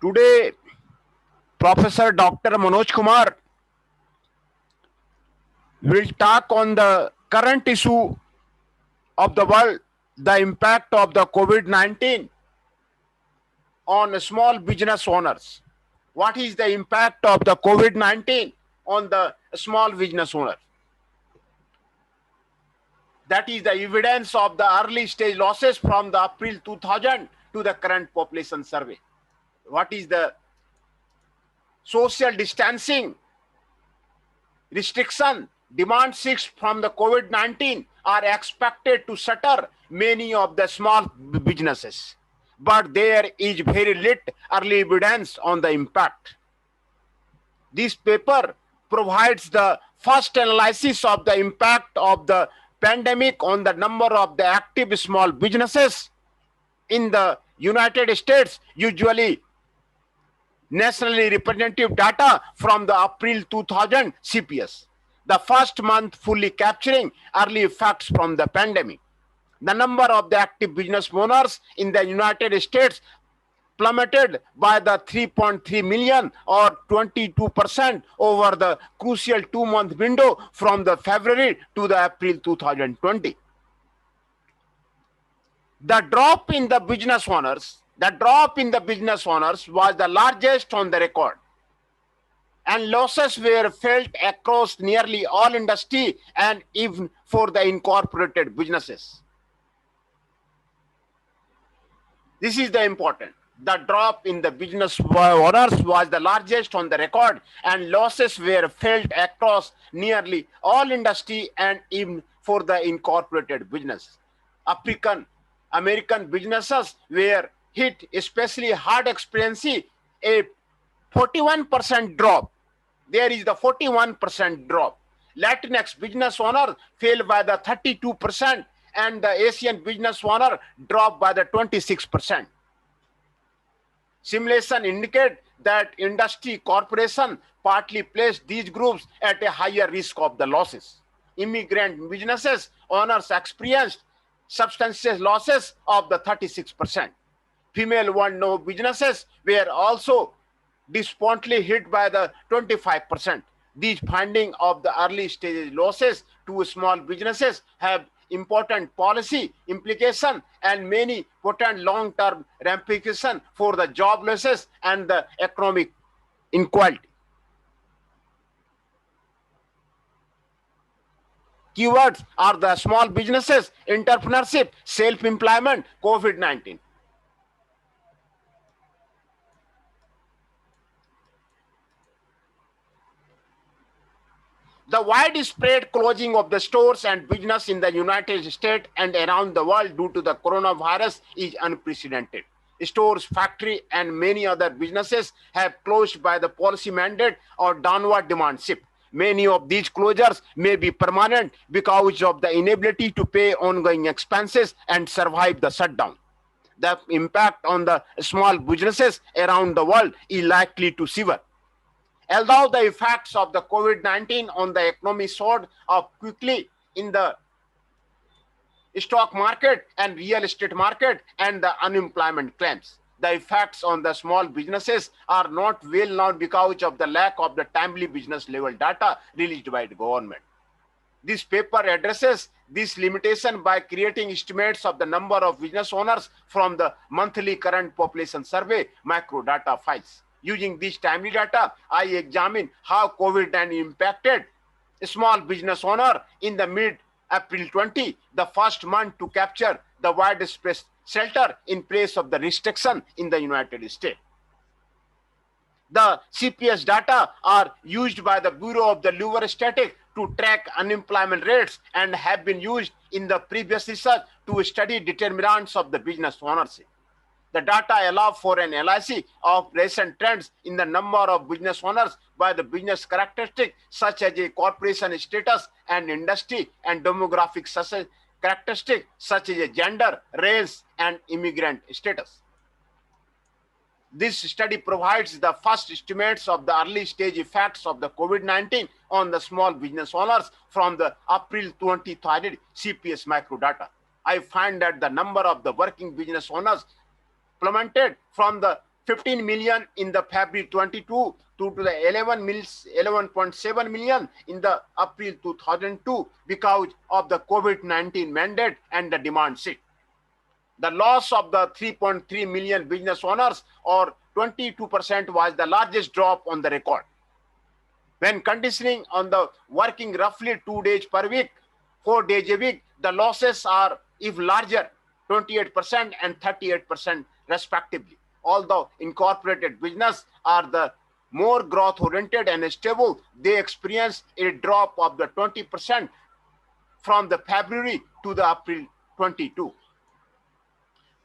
Today, Professor Dr. Manoj Kumar will talk on the current issue of the world, the impact of the COVID-19 on small business owners. What is the impact of the COVID-19 on the small business owner? That is the evidence of the early stage losses from the April 2000 to the current population survey. What is the social distancing restriction demand shifts from the COVID-19 are expected to shatter many of the small businesses, but there is very little early evidence on the impact. This paper provides the first analysis of the impact of the pandemic on the number of the active small businesses in the United States, usually nationally representative data from the April 2000 CPS, the first month fully capturing early effects from the pandemic. The number of the active business owners in the United States plummeted by the 3.3 million or 22% over the crucial 2-month window from the February to the April 2020. The drop in the business owners was the largest on the record, and losses were felt across nearly all industry and even for the incorporated businesses. This is the important. The drop in the business owners was the largest on the record, and losses were felt across nearly all industry and even for the incorporated business. American businesses were hit especially hard, experiencing a 41% drop. There is the 41% drop. Latinx business owner fell by the 32%, and the Asian business owner dropped by the 26%. Simulation indicate that industry corporation partly placed these groups at a higher risk of the losses. Immigrant businesses owners experienced substantial losses of the 36%. Female-owned businesses were also disproportionately hit by the 25%. These findings of the early stage losses to small businesses have important policy implication and many potent long-term ramifications for the job losses and the economic inequality. Keywords are the small businesses, entrepreneurship, self-employment, COVID-19. The widespread closing of the stores and business in the United States and around the world due to the coronavirus is unprecedented. Stores, factories, and many other businesses have closed by the policy mandate or downward demand shift. Many of these closures may be permanent because of the inability to pay ongoing expenses and survive the shutdown. The impact on the small businesses around the world is likely to severe. Although the effects of the COVID-19 on the economy soared up quickly in the stock market and real estate market and the unemployment claims, the effects on the small businesses are not well known because of the lack of the timely business level data released by the government. This paper addresses this limitation by creating estimates of the number of business owners from the monthly current population survey microdata files. Using this timely data, I examine how COVID-19 impacted a small business owner in the mid-April 20, the first month to capture the widespread shelter in place of the restriction in the United States. The CPS data are used by the Bureau of the Labor Statistics to track unemployment rates and have been used in the previous research to study determinants of the business ownership. The data allow for an analysis of recent trends in the number of business owners by the business characteristics such as a corporation status and industry and demographic characteristics such as a gender, race, and immigrant status. This study provides the first estimates of the early stage effects of the COVID-19 on the small business owners from the April 2020 CPS microdata. I find that the number of the working business owners plummeted from the 15 million in the February 22 to the 11.7 million in the April 2002 because of the COVID-19 mandate and the demand shift. The loss of the 3.3 million business owners, or 22%, was the largest drop on the record. When conditioning on the working roughly 2 days per week, 4 days a week, the losses are if larger, 28% and 38% respectively. Although incorporated business are the more growth-oriented and stable, they experience a drop of the 20% from the February to the April 22.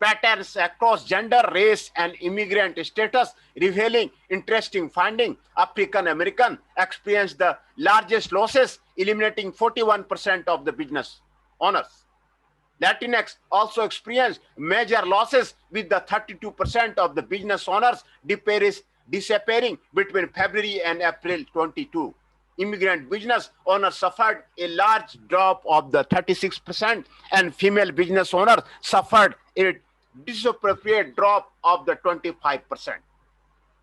Patterns across gender, race, and immigrant status revealing interesting finding. African American experienced the largest losses, eliminating 41% of the business owners. Latinx also experienced major losses, with the 32% of the business owners disappearing between February and April 22. Immigrant business owners suffered a large drop of the 36%, and female business owners suffered a disappropriate drop of the 25%.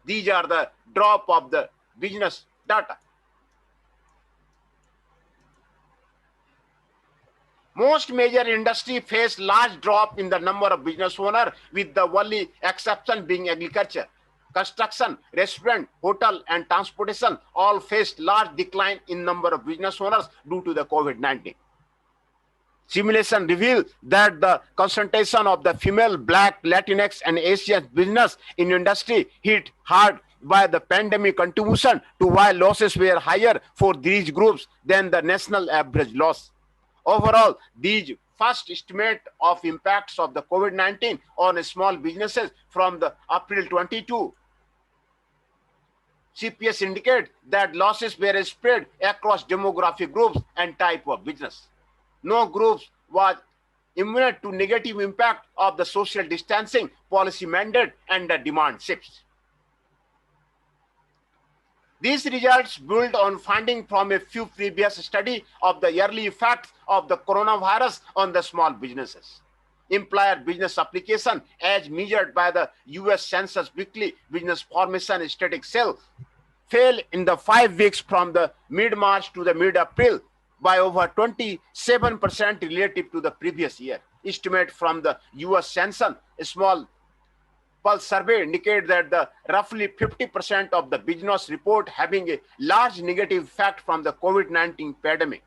These are the drop of the business data. Most major industry face large drop in the number of business owners, with the only exception being agriculture. Construction, restaurant, hotel, and transportation all faced large decline in number of business owners due to the COVID-19. Simulation revealed that the concentration of the female, Black, Latinx, and Asian business in industry hit hard by the pandemic contribution to why losses were higher for these groups than the national average loss. Overall, these first estimate of impacts of the COVID-19 on small businesses from the April 22 CPS indicate that losses were spread across demographic groups and type of business. No group was immune to negative impact of the social distancing policy mandate and the demand shifts. These results build on finding from a few previous studies of the early effects of the coronavirus on the small businesses. Employer business application, as measured by the US Census weekly business formation static cell, fell in the 5 weeks from the mid-March to the mid-April by over 27% relative to the previous year. Estimate from the US Census Small Pulse survey indicate that the roughly 50% of the business report having a large negative effect from the COVID-19 pandemic,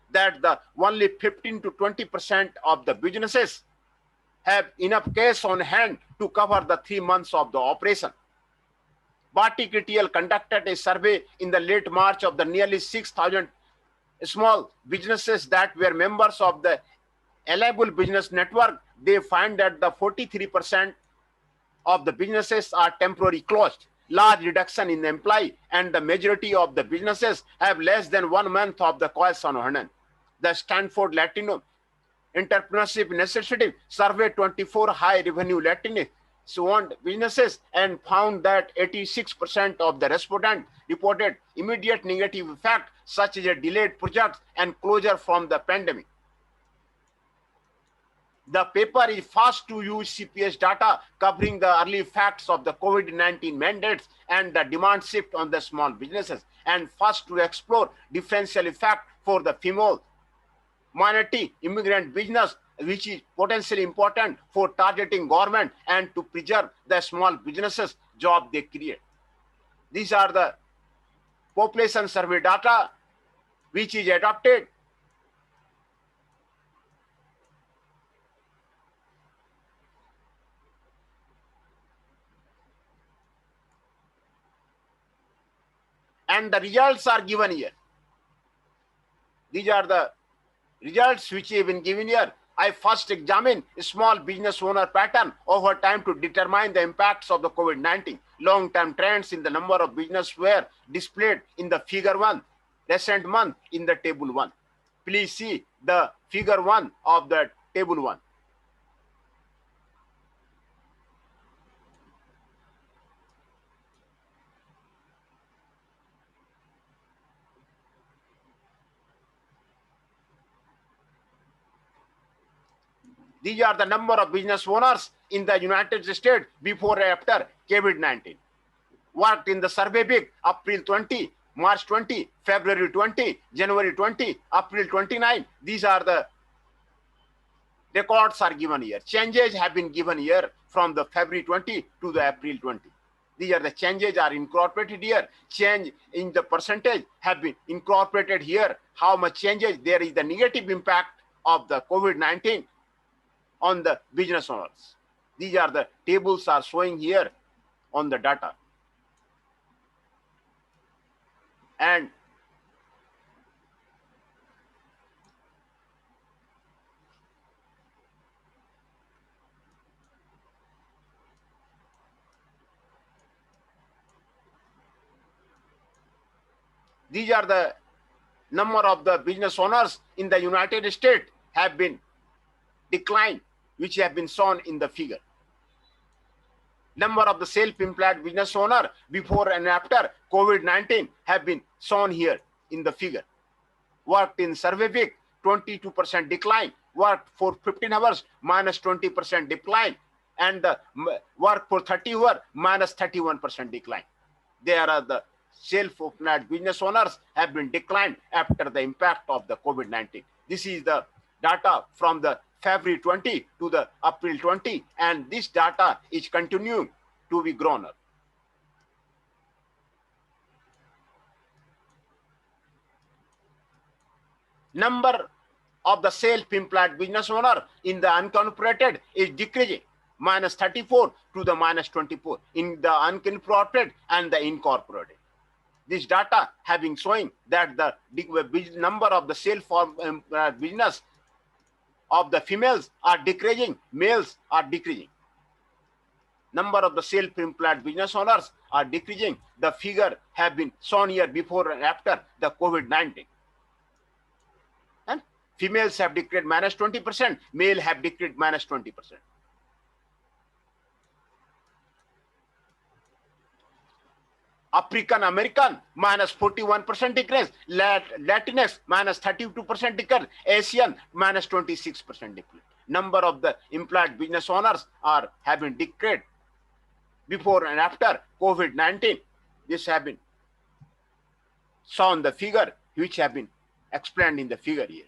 that the only 15 to 20% of the businesses have enough cash on hand to cover the 3 months of the operation. Batik Retail conducted a survey in the late March of the nearly 6,000 small businesses that were members of the Eligible Business Network. They find that the 43% of the businesses are temporarily closed, large reduction in employee, and the majority of the businesses have less than 1 month of the cash on hand. The Stanford Latino Entrepreneurship Initiative surveyed 24 high revenue Latinx owned businesses and found that 86% of the respondents reported immediate negative effect, such as a delayed projects and closure from the pandemic. The paper is fast to use CPS data covering the early effects of the COVID-19 mandates and the demand shift on the small businesses, and first to explore differential effect for the female minority immigrant business, which is potentially important for targeting government and to preserve the small businesses job they create. These are the population survey data which is adopted and the results are given here. These are the results which have been given here. I first examine small business owner pattern over time to determine the impacts of the COVID-19. Long-term trends in the number of business were displayed in the figure 1, recent month in the table 1. Please see the figure 1 of the table 1. These are the number of business owners in the United States before and after COVID-19. Worked in the survey big April 20, March 20, February 20, January 20, April 29. These are the records are given here. Changes have been given here from the February 20 to the April 20. These are the changes are incorporated here. Change in the percentage have been incorporated here. How much changes? There is the negative impact of the COVID-19 on the business owners. These are the tables are showing here on the data. And these are the number of the business owners in the United States have been declined, which have been shown in the figure. Number of the self-employed business owner before and after COVID-19 have been shown here in the figure. Worked in survey week, 22% decline. Worked for 15 hours, minus 20% decline. And the work for 30 hours, minus 31% decline. There are the self-employed business owners have been declined after the impact of the COVID-19. This is the data from the February 20 to the April 20, and this data is continuing to be grown up. Number of the self-employed business owner in the unincorporated is decreasing, minus 34 to the minus 24 in the unincorporated and the incorporated. This data having showing that the number of the self-employed business of the females are decreasing, males are decreasing. Number of the self-employed business owners are decreasing. The figure have been shown here before and after the COVID-19. And females have decreased minus 20%, male have decreased minus 20%. African American minus 41% decrease, Latinx minus 32% decrease, Asian minus 26% decrease. Number of the employed business owners are having decreased before and after COVID-19. This have been shown the figure, which have been explained in the figure here.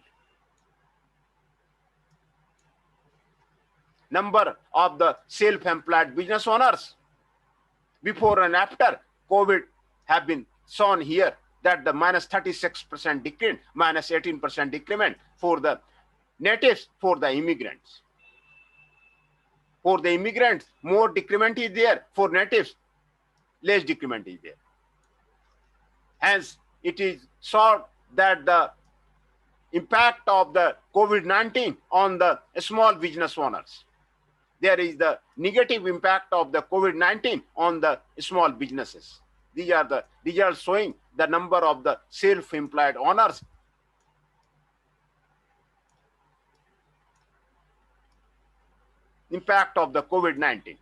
Number of the self-employed business owners before and after COVID have been shown here, that the minus 36% decrease, minus 18% decrement for the natives, for the immigrants. For the immigrants, more decrement is there. For natives, less decrement is there. Hence, it is thought that the impact of the COVID-19 on the small business owners. There is the negative impact of the COVID-19 on the small businesses. These are the results showing the number of the self-employed owners. Impact of the COVID-19.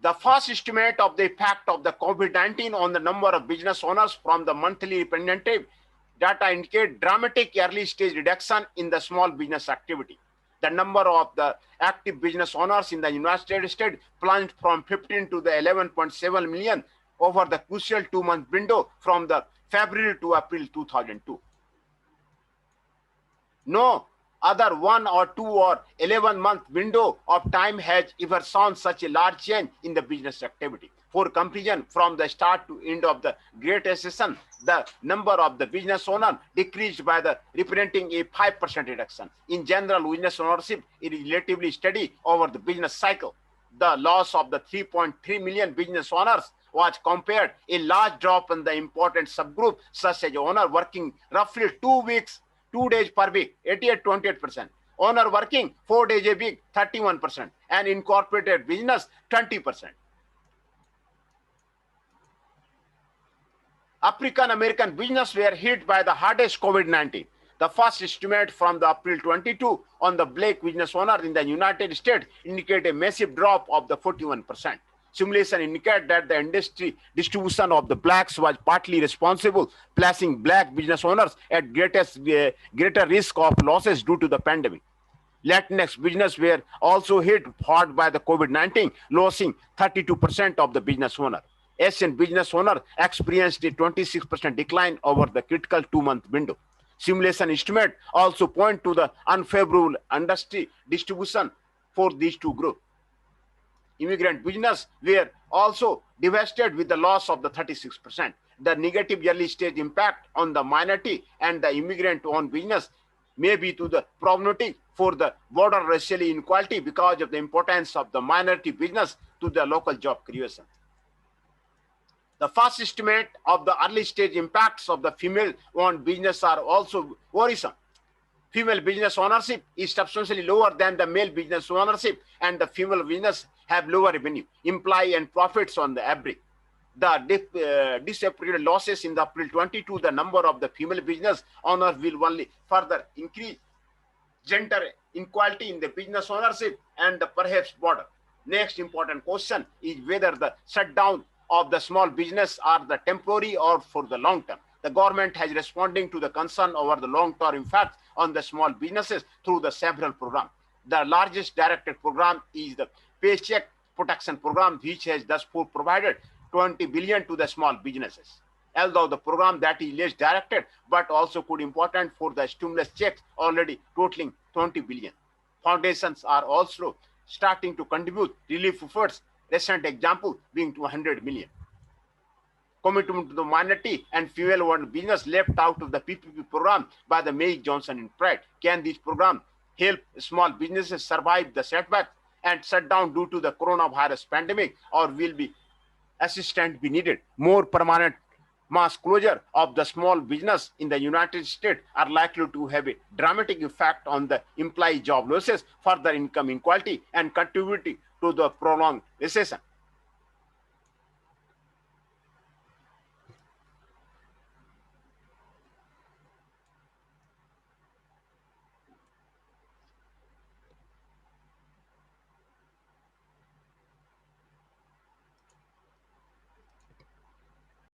The first estimate of the impact of the COVID-19 on the number of business owners from the monthly representative data indicate dramatic early stage reduction in the small business activity. The number of the active business owners in the United States plunged from 15 to the 11.7 million over the crucial 2-month window from the February to April 2002. No other 1 or 2 or 11-month window of time has ever shown such a large change in the business activity. For comparison, from the start to end of the Great Recession, the number of the business owners decreased by the representing a 5% reduction. In general, business ownership is relatively steady over the business cycle. The loss of the 3.3 million business owners was compared a large drop in the important subgroup, such as owner working roughly 2 days per week, 28%. Owner working 4 days a week, 31%. And incorporated business, 20%. African American business were hit by the hardest COVID-19. The first estimate from the April 22 on the black business owners in the United States indicate a massive drop of the 41%. Simulation indicate that the industry distribution of the blacks was partly responsible, placing black business owners at greater risk of losses due to the pandemic. Latinx business were also hit hard by the COVID-19, losing 32% of the business owner. Asian business owner experienced a 26% decline over the critical 2-month window. Simulation estimate also point to the unfavorable industry distribution for these two groups. Immigrant business were also devastated with the loss of the 36%. The negative early stage impact on the minority and the immigrant-owned business may be to the problematic for the border racial inequality because of the importance of the minority business to the local job creation. The first estimate of the early stage impacts of the female-owned business are also worrisome. Female business ownership is substantially lower than the male business ownership, and the female business have lower revenue, employee and profits on the average. The disappointed losses in the April 22, the number of the female business owners will only further increase gender inequality in the business ownership and the perhaps border. Next important question is whether the shutdown of the small business are the temporary or for the long term. The government has responding to the concern over the long-term impact on the small businesses through the several programs. The largest directed program is the Paycheck Protection Program, which has thus far provided 20 billion to the small businesses. Although the program that is less directed, but also could important for the stimulus checks already totaling 20 billion. Foundations are also starting to contribute relief efforts, recent example being 200 million. Commitment to the minority and female-owned business left out of the PPP program by the May, Johnson and Pratt. Can this program help small businesses survive the setback and shut down due to the coronavirus pandemic, or will be assistance be needed? More permanent mass closure of the small business in the United States are likely to have a dramatic effect on the employee job losses, further income inequality, and contributing to the prolonged recession.